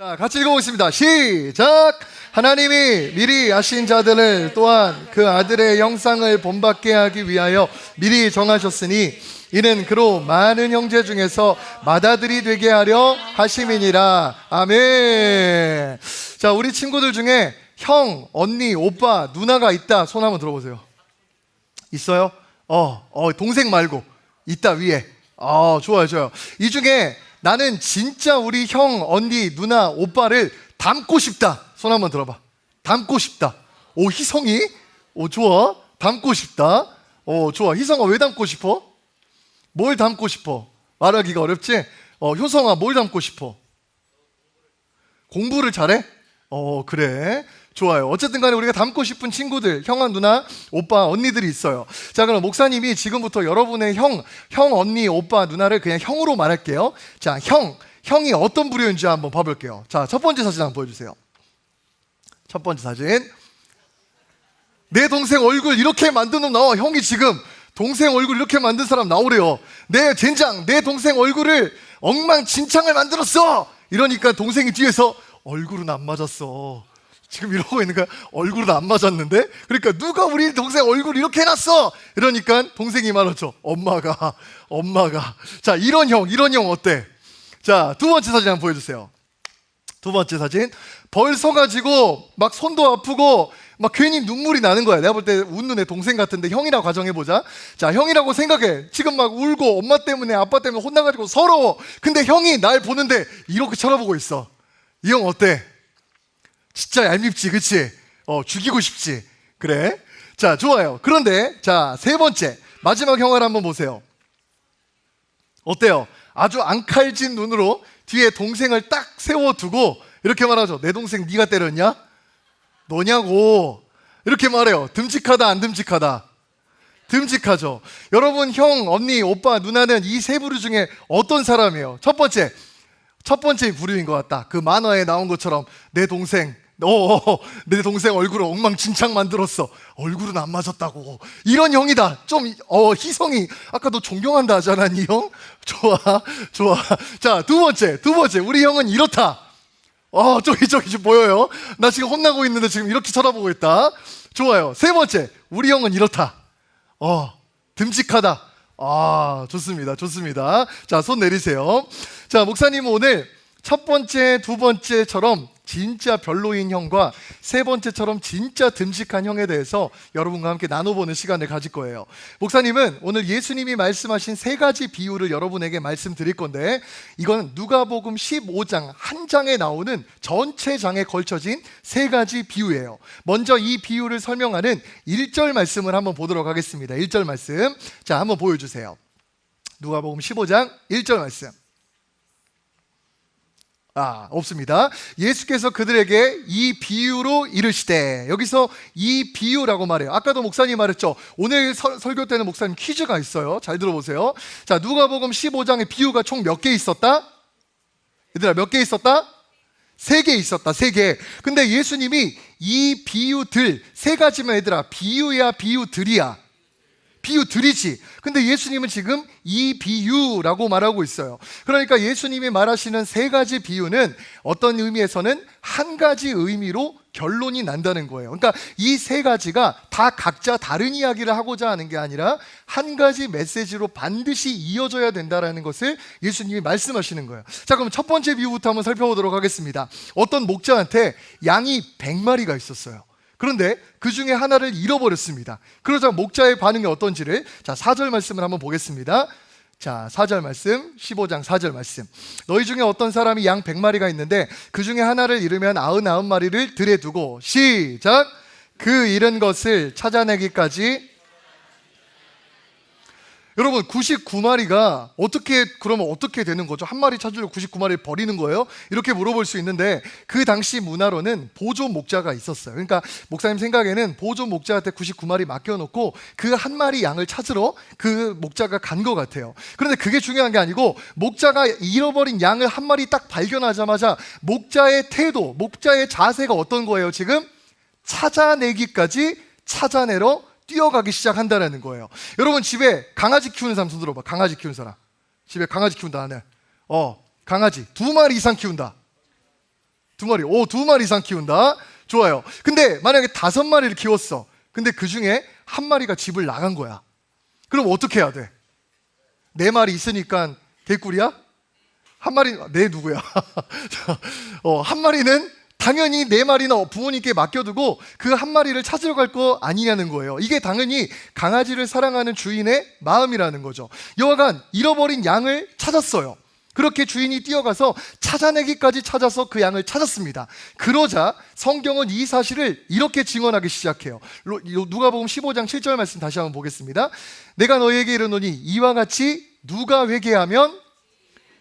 자, 같이 읽어보겠습니다. 시작! 하나님이 미리 아신 자들을 또한 그 아들의 형상을 본받게 하기 위하여 미리 정하셨으니 이는 그로 많은 형제 중에서 맏아들이 되게 하려 하심이니라. 아멘. 자, 우리 친구들 중에 형, 언니, 오빠, 누나가 있다. 손 한번 들어보세요. 있어요? 동생 말고 있다 위에. 좋아요, 좋아요. 이 중에 나는 진짜 우리 형, 언니, 누나, 오빠를 닮고 싶다. 손 한번 들어봐. 닮고 싶다. 희성이? 좋아. 닮고 싶다. 좋아. 희성아, 왜 닮고 싶어? 뭘 닮고 싶어? 말하기가 어렵지? 효성아, 뭘 닮고 싶어? 공부를 잘해? 그래. 좋아요. 어쨌든 간에 우리가 닮고 싶은 친구들, 형아, 누나, 오빠, 언니들이 있어요. 자, 그럼 목사님이 지금부터 여러분의 형, 언니, 오빠, 누나를 그냥 형으로 말할게요. 자, 형이 어떤 부류인지 한번 봐볼게요. 자, 첫 번째 사진 한번 보여주세요. 첫 번째 사진. 내 동생 얼굴 이렇게 만든 놈 나와. 형이 지금 동생 얼굴 이렇게 만든 사람 나오래요. 내 동생 얼굴을 엉망진창을 만들었어. 이러니까 동생이 뒤에서 얼굴은 안 맞았어. 지금 이러고 있는 거야. 얼굴은 안 맞았는데? 그러니까 누가 우리 동생 얼굴 이렇게 해놨어? 이러니까 동생이 말하죠. 엄마가. 자, 이런 형 어때? 자, 두 번째 사진 한번 보여주세요. 두 번째 사진. 벌 서가지고 막 손도 아프고 막 괜히 눈물이 나는 거야. 내가 볼 때 웃는 애 동생 같은데 형이라고 가정해보자. 자, 형이라고 생각해. 지금 막 울고 엄마 때문에 아빠 때문에 혼나가지고 서러워. 근데 형이 날 보는데 이렇게 쳐다보고 있어. 이 형 어때? 진짜 얄밉지, 그치? 죽이고 싶지. 그래? 자, 좋아요. 그런데 자, 세 번째 마지막 형을 한번 보세요. 어때요? 아주 앙칼진 눈으로 뒤에 동생을 딱 세워두고 이렇게 말하죠. 내 동생 네가 때렸냐? 너냐고. 이렇게 말해요. 듬직하다, 안 듬직하다? 듬직하죠. 여러분, 형, 언니, 오빠, 누나는 이 세 부류 중에 어떤 사람이에요? 첫 번째 부류인 것 같다. 그 만화에 나온 것처럼 내 동생 얼굴을 엉망진창 만들었어. 얼굴은 안 맞았다고. 이런 형이다. 좀 희성이 아까 너 존경한다 하지 않았니, 형? 좋아. 자, 두 번째 우리 형은 이렇다. 저기 지금 보여요? 나 지금 혼나고 있는데 지금 이렇게 쳐다보고 있다. 좋아요. 세 번째 우리 형은 이렇다. 듬직하다. 좋습니다. 자, 손 내리세요. 자, 목사님은 오늘 첫 번째, 두 번째처럼 진짜 별로인 형과 세 번째처럼 진짜 듬직한 형에 대해서 여러분과 함께 나눠보는 시간을 가질 거예요. 목사님은 오늘 예수님이 말씀하신 세 가지 비유를 여러분에게 말씀드릴 건데, 이건 누가복음 15장 한 장에 나오는 전체 장에 걸쳐진 세 가지 비유예요. 먼저 이 비유를 설명하는 1절 말씀을 한번 보도록 하겠습니다. 1절 말씀. 자, 한번 보여주세요. 누가복음 15장 1절 말씀. 없습니다. 예수께서 그들에게 이 비유로 이르시되, 여기서 이 비유라고 말해요. 아까도 목사님 말했죠. 오늘 설교 때는 목사님 퀴즈가 있어요. 잘 들어보세요. 자, 누가복음 15장의 비유가 총 몇 개 있었다? 얘들아, 몇 개 있었다? 3개 있었다. 3개. 근데 예수님이 이 비유들, 세 가지면 얘들아, 비유야, 비유들이야? 비유들이지. 근데 예수님은 지금 이 비유라고 말하고 있어요. 그러니까 예수님이 말하시는 세 가지 비유는 어떤 의미에서는 한 가지 의미로 결론이 난다는 거예요. 그러니까 이 세 가지가 다 각자 다른 이야기를 하고자 하는 게 아니라 한 가지 메시지로 반드시 이어져야 된다는 것을 예수님이 말씀하시는 거예요. 자, 그럼 첫 번째 비유부터 한번 살펴보도록 하겠습니다. 어떤 목자한테 양이 100마리가 있었어요. 그런데 그 중에 하나를 잃어버렸습니다. 그러자 목자의 반응이 어떤지를, 자, 4절 말씀을 한번 보겠습니다. 자, 4절 말씀, 15장 4절 말씀. 너희 중에 어떤 사람이 양 100마리가 있는데 그 중에 하나를 잃으면 99마리를 들에 두고, 시작! 그 잃은 것을 찾아내기까지. 여러분, 99마리가 그러면 어떻게 되는 거죠? 한 마리 찾으려고 99마리를 버리는 거예요? 이렇게 물어볼 수 있는데, 그 당시 문화로는 보조 목자가 있었어요. 그러니까 목사님 생각에는 보조 목자한테 99마리 맡겨놓고 그 한 마리 양을 찾으러 그 목자가 간 것 같아요. 그런데 그게 중요한 게 아니고, 목자가 잃어버린 양을 한 마리 딱 발견하자마자 목자의 태도, 목자의 자세가 어떤 거예요? 지금 찾아내기까지 찾아내러 뛰어가기 시작한다는 거예요. 여러분, 집에 강아지 키우는 사람 손 들어봐. 강아지 키우는 사람. 집에 강아지 키운다 하네. 강아지 2마리 이상 키운다. 2마리. 오, 2마리 이상 키운다. 좋아요. 근데 만약에 5마리를 키웠어. 근데 그 중에 1마리가 집을 나간 거야. 그럼 어떻게 해야 돼? 4마리 있으니까 개꿀이야? 1마리, 내 누구야? 1마리는 당연히 4마리나 부모님께 맡겨두고 그 1마리를 찾으러 갈 거 아니냐는 거예요. 이게 당연히 강아지를 사랑하는 주인의 마음이라는 거죠. 여하간 잃어버린 양을 찾았어요. 그렇게 주인이 뛰어가서 찾아내기까지 찾아서 그 양을 찾았습니다. 그러자 성경은 이 사실을 이렇게 증언하기 시작해요. 누가복음 15장 7절 말씀 다시 한번 보겠습니다. 내가 너희에게 이르노니 이와 같이 누가 회개하면,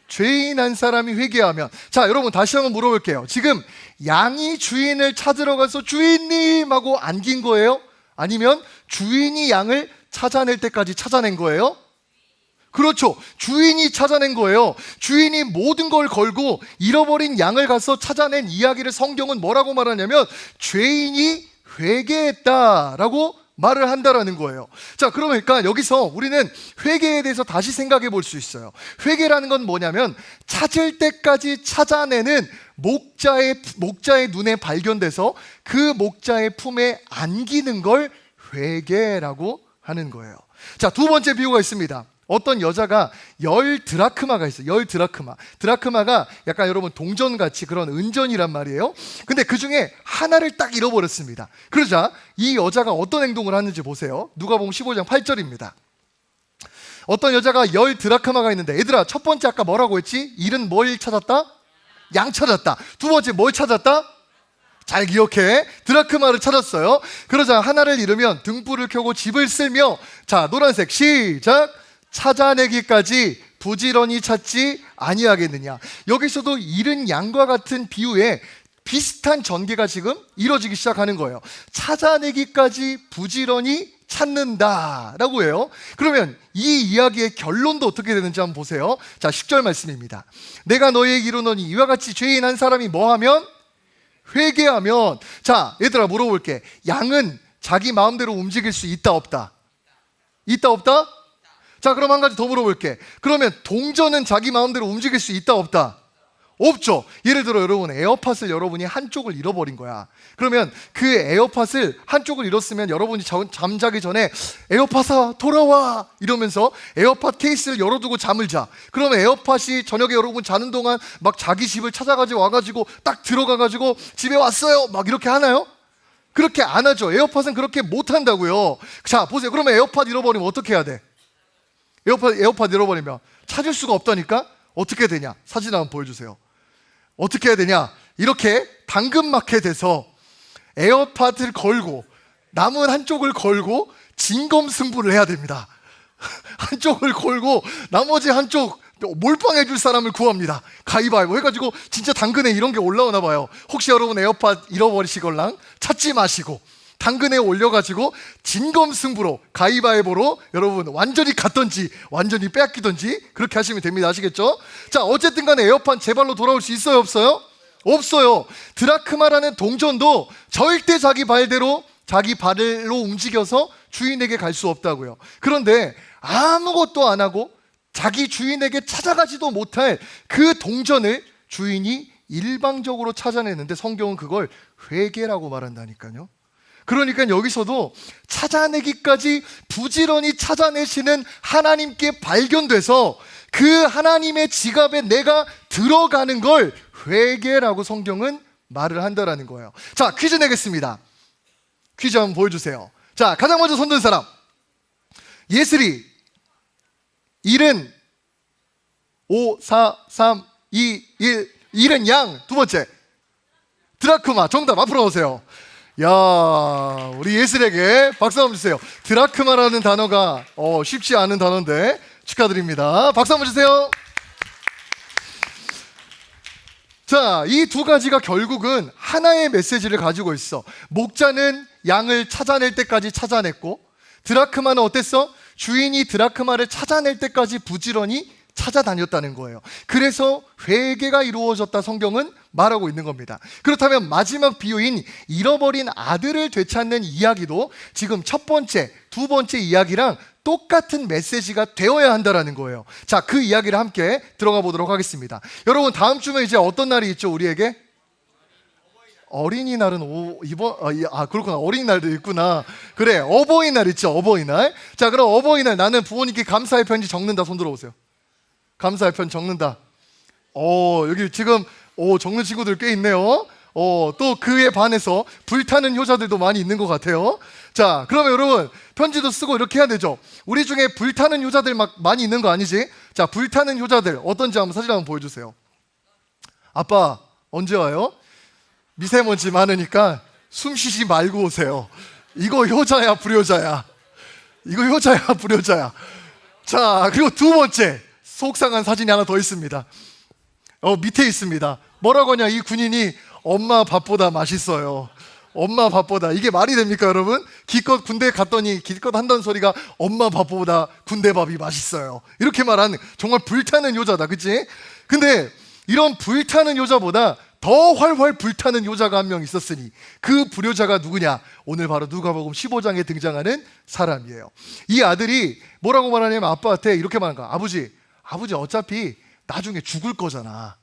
죄인 한 사람이 회개하면. 자, 여러분 다시 한번 물어볼게요. 지금 양이 주인을 찾으러 가서 주인님 하고 안긴 거예요? 아니면 주인이 양을 찾아낼 때까지 찾아낸 거예요? 그렇죠. 주인이 찾아낸 거예요. 주인이 모든 걸 걸고 잃어버린 양을 가서 찾아낸 이야기를 성경은 뭐라고 말하냐면 죄인이 회개했다라고 말을 한다라는 거예요. 자, 그러니까 여기서 우리는 회개에 대해서 다시 생각해 볼 수 있어요. 회개라는 건 뭐냐면 찾을 때까지 찾아내는 목자의 눈에 발견돼서 그 목자의 품에 안기는 걸 회개라고 하는 거예요. 자, 2번째 비유가 있습니다. 어떤 여자가 10드라크마가 있어요. 10드라크마. 드라크마가 약간 여러분 동전같이 그런 은전이란 말이에요. 근데 그 중에 하나를 딱 잃어버렸습니다. 그러자 이 여자가 어떤 행동을 하는지 보세요. 누가복음 15장 8절입니다. 어떤 여자가 10드라크마가 있는데, 얘들아, 첫 번째 아까 뭐라고 했지? 일은 뭘 찾았다? 양 찾았다. 2번째 뭘 찾았다? 잘 기억해. 드라크마를 찾았어요. 그러자 하나를 잃으면 등불을 켜고 집을 쓸며, 자, 노란색 시작. 찾아내기까지 부지런히 찾지 아니하겠느냐. 여기서도 잃은 양과 같은 비유에 비슷한 전개가 지금 이루어지기 시작하는 거예요. 찾아내기까지 부지런히 찾는다라고 해요. 그러면 이 이야기의 결론도 어떻게 되는지 한번 보세요. 자, 10절 말씀입니다. 내가 너희에게 이르노니 이와 같이 죄인 한 사람이 뭐하면? 회개하면. 자, 얘들아 물어볼게. 양은 자기 마음대로 움직일 수 있다 없다? 있다 없다? 자, 그럼 한 가지 더 물어볼게. 그러면 동전은 자기 마음대로 움직일 수 있다 없다? 없죠. 예를 들어 여러분, 에어팟을 여러분이 한쪽을 잃어버린 거야. 그러면 그 에어팟을 한쪽을 잃었으면 여러분이 잠자기 전에 에어팟아 돌아와 이러면서 에어팟 케이스를 열어두고 잠을 자. 그러면 에어팟이 저녁에 여러분 자는 동안 막 자기 집을 찾아가지고 와가지고 딱 들어가가지고 집에 왔어요 막 이렇게 하나요? 그렇게 안 하죠. 에어팟은 그렇게 못 한다고요. 자, 보세요. 그러면 에어팟 잃어버리면 어떻게 해야 돼? 에어팟 잃어버리면 찾을 수가 없다니까? 어떻게 되냐? 사진 한번 보여주세요. 어떻게 해야 되냐? 이렇게 당근마켓에서 에어팟을 걸고 남은 한쪽을 걸고 진검승부를 해야 됩니다. 한쪽을 걸고 나머지 한쪽 몰빵해 줄 사람을 구합니다. 가위바위보 해가지고 진짜 당근에 이런 게 올라오나 봐요. 혹시 여러분 에어팟 잃어버리시걸랑 찾지 마시고 당근에 올려가지고 진검승부로 가위바위보로 여러분 완전히 갔던지 완전히 빼앗기던지 그렇게 하시면 됩니다. 아시겠죠? 자, 어쨌든 간에 에어팟 제 발로 돌아올 수 있어요 없어요? 없어요. 드라크마라는 동전도 절대 자기 발로 움직여서 주인에게 갈 수 없다고요. 그런데 아무것도 안 하고 자기 주인에게 찾아가지도 못할 그 동전을 주인이 일방적으로 찾아내는데 성경은 그걸 회개라고 말한다니까요. 그러니까 여기서도 찾아내기까지 부지런히 찾아내시는 하나님께 발견돼서 그 하나님의 지갑에 내가 들어가는 걸 회개라고 성경은 말을 한다라는 거예요. 자, 퀴즈 내겠습니다. 퀴즈 한번 보여주세요. 자, 가장 먼저 손든 사람. 예슬이 1은 5, 4, 3, 2, 1 1은 양. 두 번째 드라크마. 정답 앞으로 오세요. 야, 우리 예슬에게 박수 한번 주세요. 드라크마라는 단어가 쉽지 않은 단어인데 축하드립니다. 박수 한번 주세요. 자, 이 두 가지가 결국은 하나의 메시지를 가지고 있어. 목자는 양을 찾아낼 때까지 찾아냈고, 드라크마는 어땠어? 주인이 드라크마를 찾아낼 때까지 부지런히 찾아다녔다는 거예요. 그래서 회개가 이루어졌다 성경은 말하고 있는 겁니다. 그렇다면 마지막 비유인 잃어버린 아들을 되찾는 이야기도 지금 첫 번째, 두 번째 이야기랑 똑같은 메시지가 되어야 한다는 거예요. 자, 그 이야기를 함께 들어가 보도록 하겠습니다. 여러분, 다음 주면 이제 어떤 날이 있죠? 우리에게? 어린이날은 그렇구나. 어린이날도 있구나. 그래, 어버이날 있죠. 어버이날. 자, 그럼 어버이날 나는 부모님께 감사의 편지 적는다. 손 들어보세요. 감사의 편지 적는다. 여기 지금 적는 친구들 꽤 있네요. 또 그에 반해서 불타는 효자들도 많이 있는 것 같아요. 자, 그러면 여러분 편지도 쓰고 이렇게 해야 되죠. 우리 중에 불타는 효자들 막 많이 있는 거 아니지? 자, 불타는 효자들 어떤지 한번 사진 한번 보여주세요. 아빠 언제 와요? 미세먼지 많으니까 숨 쉬지 말고 오세요. 이거 효자야 불효자야? 이거 효자야 불효자야? 자, 그리고 두 번째 속상한 사진이 하나 더 있습니다. 밑에 있습니다. 뭐라고 하냐, 이 군인이 엄마 밥보다 맛있어요. 엄마 밥보다. 이게 말이 됩니까 여러분? 기껏 군대 갔더니 기껏 한다는 소리가 엄마 밥보다 군대 밥이 맛있어요. 이렇게 말하는 정말 불타는 효자다, 그치? 근데 이런 불타는 효자보다 더 활활 불타는 효자가 한 명 있었으니 그 불효자가 누구냐? 오늘 바로 누가복음 15장에 등장하는 사람이에요. 이 아들이 뭐라고 말하냐면 아빠한테 이렇게 말한 거야. 아버지 어차피 나중에 죽을 거잖아.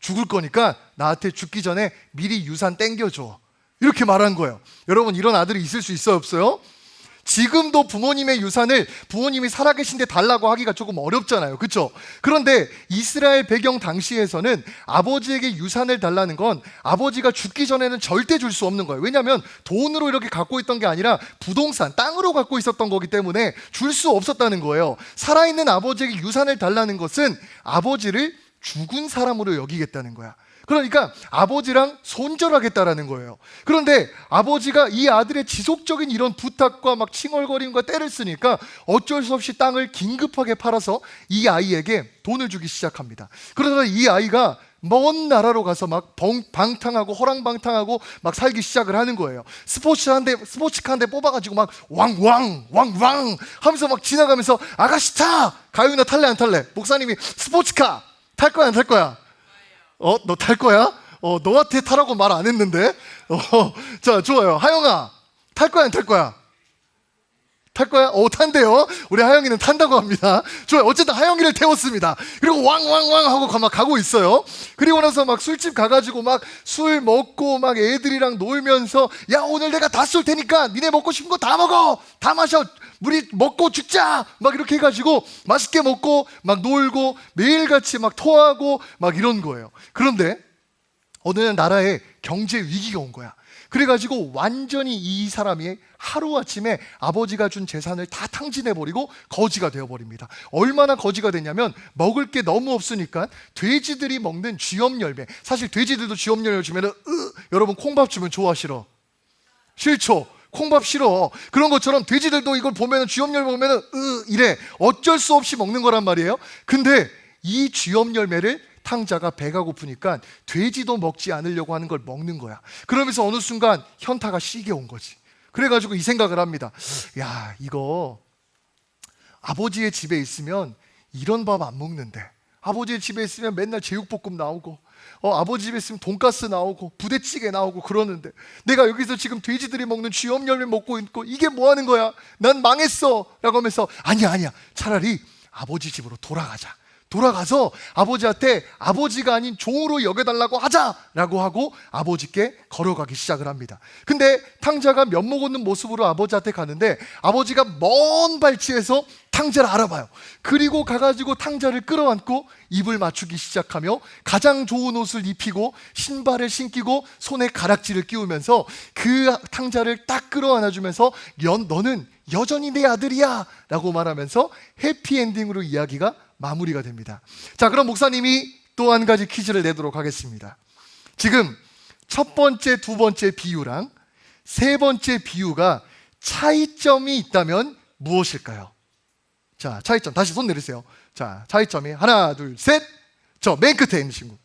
죽을 거니까 나한테 죽기 전에 미리 유산 땡겨줘. 이렇게 말한 거예요. 여러분 이런 아들이 있을 수 있어요 없어요? 지금도 부모님의 유산을 부모님이 살아계신데 달라고 하기가 조금 어렵잖아요, 그렇죠? 그런데 이스라엘 배경 당시에서는 아버지에게 유산을 달라는 건 아버지가 죽기 전에는 절대 줄 수 없는 거예요. 왜냐하면 돈으로 이렇게 갖고 있던 게 아니라 부동산, 땅으로 갖고 있었던 거기 때문에 줄 수 없었다는 거예요. 살아있는 아버지에게 유산을 달라는 것은 아버지를 죽은 사람으로 여기겠다는 거야. 그러니까 아버지랑 손절하겠다라는 거예요. 그런데 아버지가 이 아들의 지속적인 이런 부탁과 막 칭얼거림과 떼를 쓰니까 어쩔 수 없이 땅을 긴급하게 팔아서 이 아이에게 돈을 주기 시작합니다. 그러다 이 아이가 먼 나라로 가서 막 방탕하고 허랑방탕하고 막 살기 시작을 하는 거예요. 스포츠카 한 대 뽑아가지고 막 왕왕 하면서 막 지나가면서 아가씨 타! 가윤아 탈래 안 탈래? 목사님이 스포츠카 탈 거야 안 탈 거야? 너 탈 거야? 너한테 타라고 말 안 했는데? 자, 좋아요. 하영아, 탈 거야, 안 탈 거야? 탈 거야? 탄대요. 우리 하영이는 탄다고 합니다. 좋아요. 어쨌든 하영이를 태웠습니다. 그리고 왕왕왕 하고 막 가고 있어요. 그리고 나서 막 술집 가가지고 막 술 먹고 막 애들이랑 놀면서 야, 오늘 내가 다 쏠 테니까 니네 먹고 싶은 거 다 먹어! 다 마셔! 우리 먹고 죽자! 막 이렇게 해가지고 맛있게 먹고 막 놀고 매일같이 막 토하고 막 이런 거예요. 그런데 어느 나라에 경제 위기가 온 거야. 그래가지고 완전히 이 사람이 하루아침에 아버지가 준 재산을 다 탕진해버리고 거지가 되어버립니다. 얼마나 거지가 됐냐면 먹을 게 너무 없으니까 돼지들이 먹는 쥐염열매, 사실 돼지들도 쥐염열매 주면 여러분 콩밥 주면 좋아 싫어? 싫죠? 콩밥 싫어. 그런 것처럼 돼지들도 이걸 보면은 쥐염열매 보면은 이래. 어쩔 수 없이 먹는 거란 말이에요. 근데 이 쥐염열매를 탕자가 배가 고프니까 돼지도 먹지 않으려고 하는 걸 먹는 거야. 그러면서 어느 순간 현타가 시게 온 거지. 그래가지고 이 생각을 합니다. 야, 이거 아버지의 집에 있으면 이런 밥 안 먹는데, 아버지의 집에 있으면 맨날 제육볶음 나오고 아버지 집에 있으면 돈가스 나오고 부대찌개 나오고 그러는데 내가 여기서 지금 돼지들이 먹는 쥐염열매 먹고 있고 이게 뭐 하는 거야? 난 망했어 라고 하면서 아니야 차라리 아버지 집으로 돌아가서 아버지한테 아버지가 아닌 종으로 여겨달라고 하자라고 하고 아버지께 걸어가기 시작을 합니다. 근데 탕자가 면목 없는 모습으로 아버지한테 가는데 아버지가 먼 발치에서 탕자를 알아봐요. 그리고 가가지고 탕자를 끌어안고 입을 맞추기 시작하며 가장 좋은 옷을 입히고 신발을 신기고 손에 가락지를 끼우면서 그 탕자를 딱 끌어안아주면서 너는 여전히 내 아들이야 라고 말하면서 해피엔딩으로 이야기가 마무리가 됩니다. 자, 그럼 목사님이 또 한 가지 퀴즈를 내도록 하겠습니다. 지금 첫 번째, 두 번째 비유랑 세 번째 비유가 차이점이 있다면 무엇일까요? 자, 차이점 다시 손 내리세요. 자, 차이점이 하나, 둘, 셋. 저 맨 끝에 있는 친구.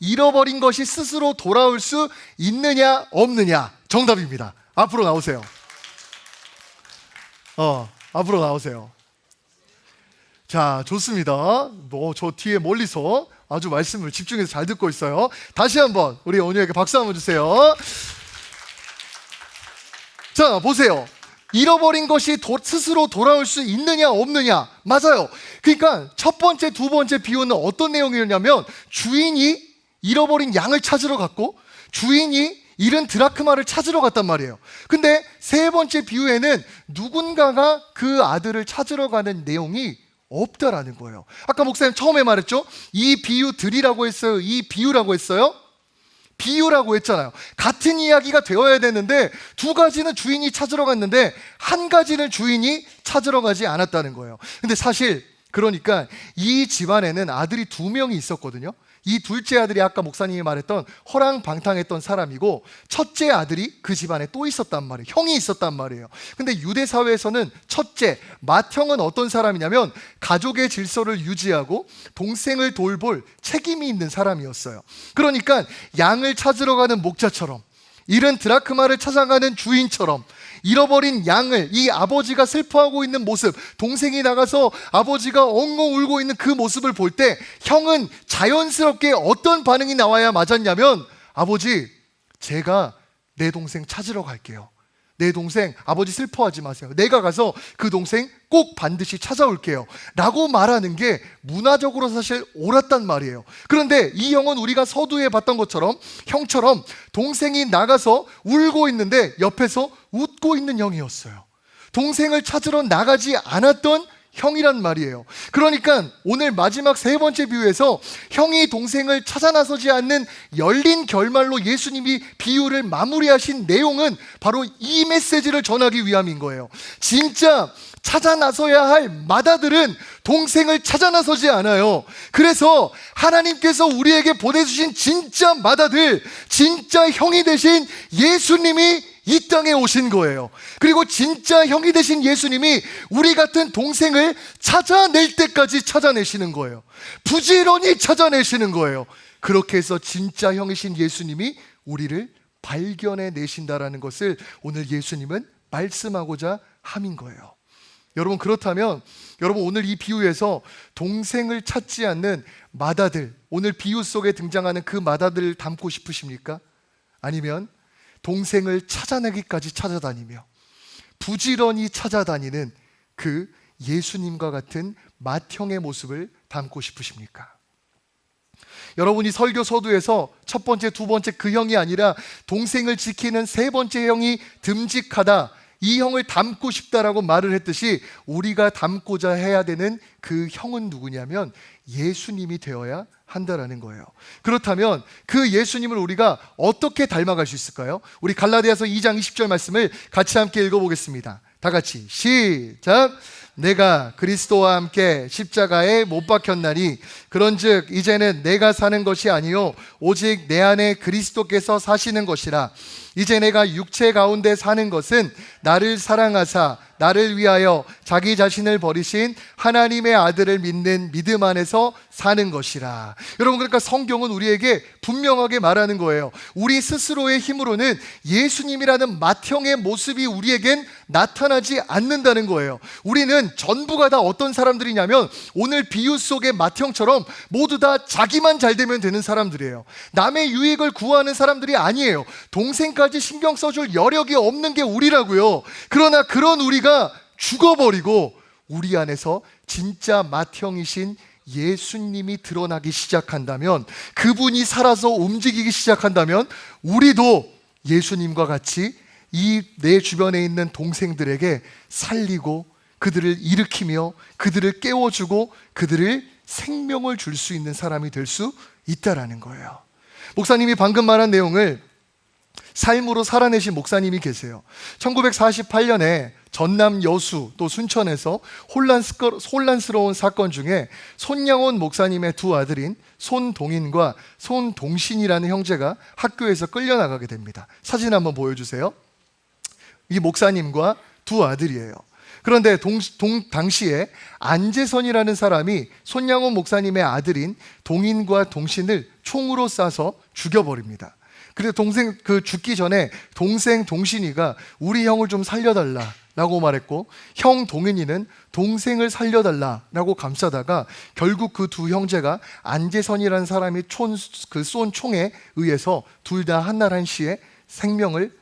잃어버린 것이 스스로 돌아올 수 있느냐 없느냐 정답입니다. 앞으로 나오세요. 앞으로 나오세요. 자, 좋습니다. 저 뒤에 멀리서 아주 말씀을 집중해서 잘 듣고 있어요. 다시 한번 우리 온유에게 박수 한번 주세요. 자, 보세요. 잃어버린 것이 스스로 돌아올 수 있느냐 없느냐. 맞아요. 그러니까 첫 번째, 두 번째 비유는 어떤 내용이었냐면 주인이 잃어버린 양을 찾으러 갔고 주인이 잃은 드라크마를 찾으러 갔단 말이에요. 근데 세 번째 비유에는 누군가가 그 아들을 찾으러 가는 내용이 없다라는 거예요. 아까 목사님 처음에 말했죠? 이 비유들이라고 했어요? 이 비유라고 했어요? 비유라고 했잖아요. 같은 이야기가 되어야 되는데 두 가지는 주인이 찾으러 갔는데 한 가지는 주인이 찾으러 가지 않았다는 거예요. 근데 사실 그러니까 이 집안에는 아들이 두 명이 있었거든요. 이 둘째 아들이 아까 목사님이 말했던 허랑방탕했던 사람이고 첫째 아들이 그 집안에 또 있었단 말이에요. 형이 있었단 말이에요. 근데 유대 사회에서는 첫째 맏형은 어떤 사람이냐면 가족의 질서를 유지하고 동생을 돌볼 책임이 있는 사람이었어요. 그러니까 양을 찾으러 가는 목자처럼, 잃은 드라크마를 찾아가는 주인처럼 잃어버린 양을, 이 아버지가 슬퍼하고 있는 모습, 동생이 나가서 아버지가 엉엉 울고 있는 그 모습을 볼 때 형은 자연스럽게 어떤 반응이 나와야 맞았냐면, 아버지, 제가 내 동생 찾으러 갈게요. 내 동생, 아버지 슬퍼하지 마세요. 내가 가서 그 동생 꼭 반드시 찾아올게요 라고 말하는 게 문화적으로 사실 옳았단 말이에요. 그런데 이 형은 우리가 서두에 봤던 것처럼 형처럼 동생이 나가서 울고 있는데 옆에서 웃고 있는 형이었어요. 동생을 찾으러 나가지 않았던 형이란 말이에요. 그러니까 오늘 마지막 세 번째 비유에서 형이 동생을 찾아 나서지 않는 열린 결말로 예수님이 비유를 마무리하신 내용은 바로 이 메시지를 전하기 위함인 거예요. 진짜 찾아 나서야 할 맏아들은 동생을 찾아 나서지 않아요. 그래서 하나님께서 우리에게 보내주신 진짜 맏아들, 진짜 형이 되신 예수님이 이 땅에 오신 거예요. 그리고 진짜 형이 되신 예수님이 우리 같은 동생을 찾아낼 때까지 찾아내시는 거예요. 부지런히 찾아내시는 거예요. 그렇게 해서 진짜 형이신 예수님이 우리를 발견해 내신다라는 것을 오늘 예수님은 말씀하고자 함인 거예요. 여러분, 그렇다면 여러분 오늘 이 비유에서 동생을 찾지 않는 맏아들, 오늘 비유 속에 등장하는 그 맏아들을 닮고 싶으십니까? 아니면 동생을 찾아내기까지 찾아다니며 부지런히 찾아다니는 그 예수님과 같은 맏형의 모습을 담고 싶으십니까? 여러분이 설교 서두에서 첫 번째, 두 번째 그 형이 아니라 동생을 지키는 세 번째 형이 듬직하다, 이 형을 닮고 싶다라고 말을 했듯이 우리가 닮고자 해야 되는 그 형은 누구냐면 예수님이 되어야 한다라는 거예요. 그렇다면 그 예수님을 우리가 어떻게 닮아갈 수 있을까요? 우리 갈라디아서 2장 20절 말씀을 같이 함께 읽어보겠습니다. 다 같이 시작. 내가 그리스도와 함께 십자가에 못 박혔나니 그런즉 이제는 내가 사는 것이 아니요 오직 내 안에 그리스도께서 사시는 것이라. 이제 내가 육체 가운데 사는 것은 나를 사랑하사 나를 위하여 자기 자신을 버리신 하나님의 아들을 믿는 믿음 안에서 사는 것이라. 여러분, 그러니까 성경은 우리에게 분명하게 말하는 거예요. 우리 스스로의 힘으로는 예수님이라는 맏형의 모습이 우리에겐 나타나지 않는다는 거예요. 우리는 전부가 다 어떤 사람들이냐면 오늘 비유 속의 맏형처럼 모두 다 자기만 잘 되면 되는 사람들이에요. 남의 유익을 구하는 사람들이 아니에요. 동생까지 신경 써줄 여력이 없는 게 우리라고요. 그러나 그런 우리가 죽어버리고 우리 안에서 진짜 맏형이신 예수님이 드러나기 시작한다면, 그분이 살아서 움직이기 시작한다면 우리도 예수님과 같이 이 내 주변에 있는 동생들에게 살리고 그들을 일으키며 그들을 깨워주고 그들을 생명을 줄 수 있는 사람이 될 수 있다라는 거예요. 목사님이 방금 말한 내용을 삶으로 살아내신 목사님이 계세요. 1948년에 전남 여수 또 순천에서 혼란스러운 사건 중에 손양원 목사님의 두 아들인 손동인과 손동신이라는 형제가 학교에서 끌려나가게 됩니다. 사진 한번 보여주세요. 이 목사님과 두 아들이에요. 그런데 당시에 안재선이라는 사람이 손양원 목사님의 아들인 동인과 동신을 총으로 쏴서 죽여버립니다. 그래서 죽기 전에 동생 동신이가 우리 형을 좀 살려달라라고 말했고, 형 동인이는 동생을 살려달라라고 감싸다가 결국 그 두 형제가 안재선이라는 사람이 쏜 총에 의해서 둘 다 한날 한시에 생명을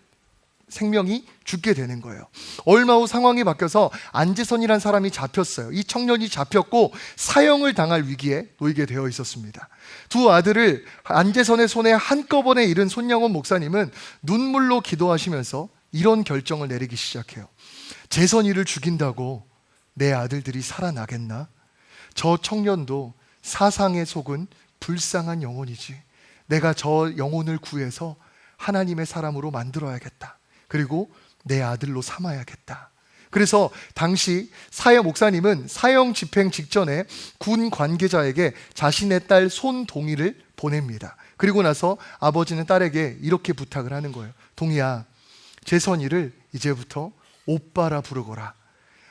생명이 죽게 되는 거예요. 얼마 후 상황이 바뀌어서 안재선이란 사람이 잡혔어요. 이 청년이 잡혔고 사형을 당할 위기에 놓이게 되어 있었습니다. 두 아들을 안재선의 손에 한꺼번에 잃은 손양원 목사님은 눈물로 기도하시면서 이런 결정을 내리기 시작해요. 재선이를 죽인다고 내 아들들이 살아나겠나? 저 청년도 사상에 속은 불쌍한 영혼이지. 내가 저 영혼을 구해서 하나님의 사람으로 만들어야겠다. 그리고 내 아들로 삼아야겠다. 그래서 당시 사형 목사님은 사형 집행 직전에 군 관계자에게 자신의 딸 손동희를 보냅니다. 그리고 나서 아버지는 딸에게 이렇게 부탁을 하는 거예요. 동희야, 재선이를 이제부터 오빠라 부르거라.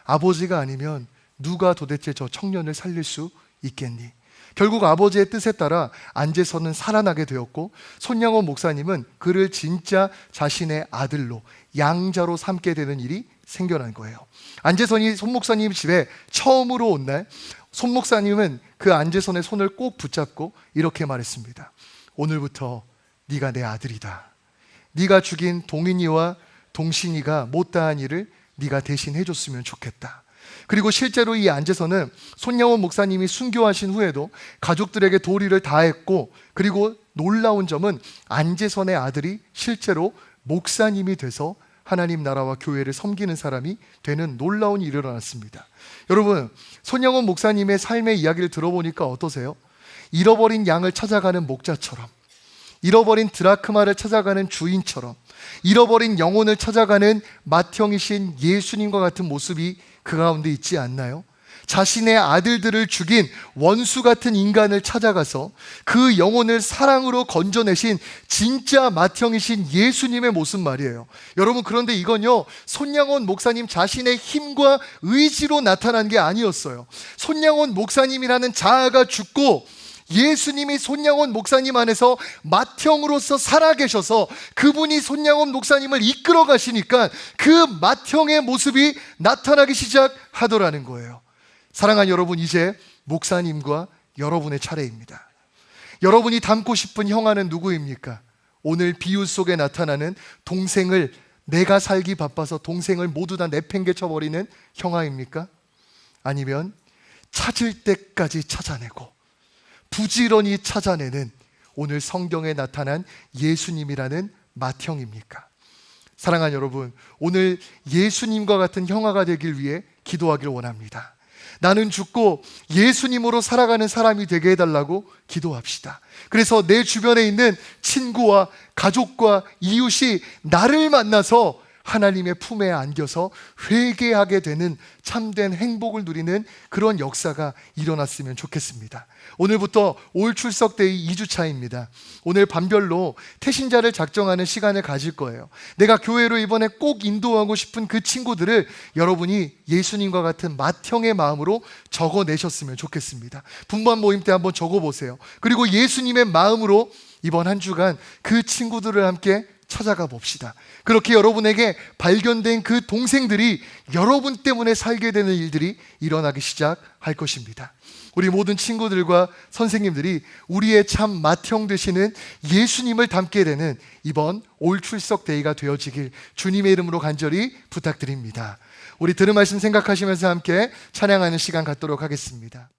아버지가 아니면 누가 도대체 저 청년을 살릴 수 있겠니? 결국 아버지의 뜻에 따라 안재선은 살아나게 되었고 손양원 목사님은 그를 진짜 자신의 아들로 양자로 삼게 되는 일이 생겨난 거예요. 안재선이 손 목사님 집에 처음으로 온 날 손 목사님은 그 안재선의 손을 꼭 붙잡고 이렇게 말했습니다. 오늘부터 네가 내 아들이다. 네가 죽인 동인이와 동신이가 못다한 일을 네가 대신 해줬으면 좋겠다. 그리고 실제로 이 안재선은 손양원 목사님이 순교하신 후에도 가족들에게 도리를 다했고, 그리고 놀라운 점은 안재선의 아들이 실제로 목사님이 돼서 하나님 나라와 교회를 섬기는 사람이 되는 놀라운 일이 일어났습니다. 여러분, 손양원 목사님의 삶의 이야기를 들어보니까 어떠세요? 잃어버린 양을 찾아가는 목자처럼, 잃어버린 드라크마를 찾아가는 주인처럼, 잃어버린 영혼을 찾아가는 맏형이신 예수님과 같은 모습이 그 가운데 있지 않나요? 자신의 아들들을 죽인 원수 같은 인간을 찾아가서 그 영혼을 사랑으로 건져내신 진짜 맏형이신 예수님의 모습 말이에요. 여러분, 그런데 이건요, 손양원 목사님 자신의 힘과 의지로 나타난 게 아니었어요. 손양원 목사님이라는 자아가 죽고 예수님이 손양원 목사님 안에서 맏형으로서 살아계셔서 그분이 손양원 목사님을 이끌어 가시니까 그 맏형의 모습이 나타나기 시작하더라는 거예요. 사랑하는 여러분, 이제 목사님과 여러분의 차례입니다. 여러분이 닮고 싶은 형아는 누구입니까? 오늘 비유 속에 나타나는 동생을, 내가 살기 바빠서 동생을 모두 다 내팽개쳐버리는 형아입니까? 아니면 찾을 때까지 찾아내고 부지런히 찾아내는 오늘 성경에 나타난 예수님이라는 맏형입니까? 사랑하는 여러분, 오늘 예수님과 같은 형아가 되길 위해 기도하길 원합니다. 나는 죽고 예수님으로 살아가는 사람이 되게 해달라고 기도합시다. 그래서 내 주변에 있는 친구와 가족과 이웃이 나를 만나서 하나님의 품에 안겨서 회개하게 되는 참된 행복을 누리는 그런 역사가 일어났으면 좋겠습니다. 오늘부터 올 출석데이 2주차입니다. 오늘 밤별로 태신자를 작정하는 시간을 가질 거예요. 내가 교회로 이번에 꼭 인도하고 싶은 그 친구들을 여러분이 예수님과 같은 맏형의 마음으로 적어내셨으면 좋겠습니다. 분반 모임 때 한번 적어보세요. 그리고 예수님의 마음으로 이번 한 주간 그 친구들을 함께 찾아가 봅시다. 그렇게 여러분에게 발견된 그 동생들이 여러분 때문에 살게 되는 일들이 일어나기 시작할 것입니다. 우리 모든 친구들과 선생님들이 우리의 참 맏형 되시는 예수님을 닮게 되는 이번 올 출석 데이가 되어지길 주님의 이름으로 간절히 부탁드립니다. 우리 들은 말씀 생각하시면서 함께 찬양하는 시간 갖도록 하겠습니다.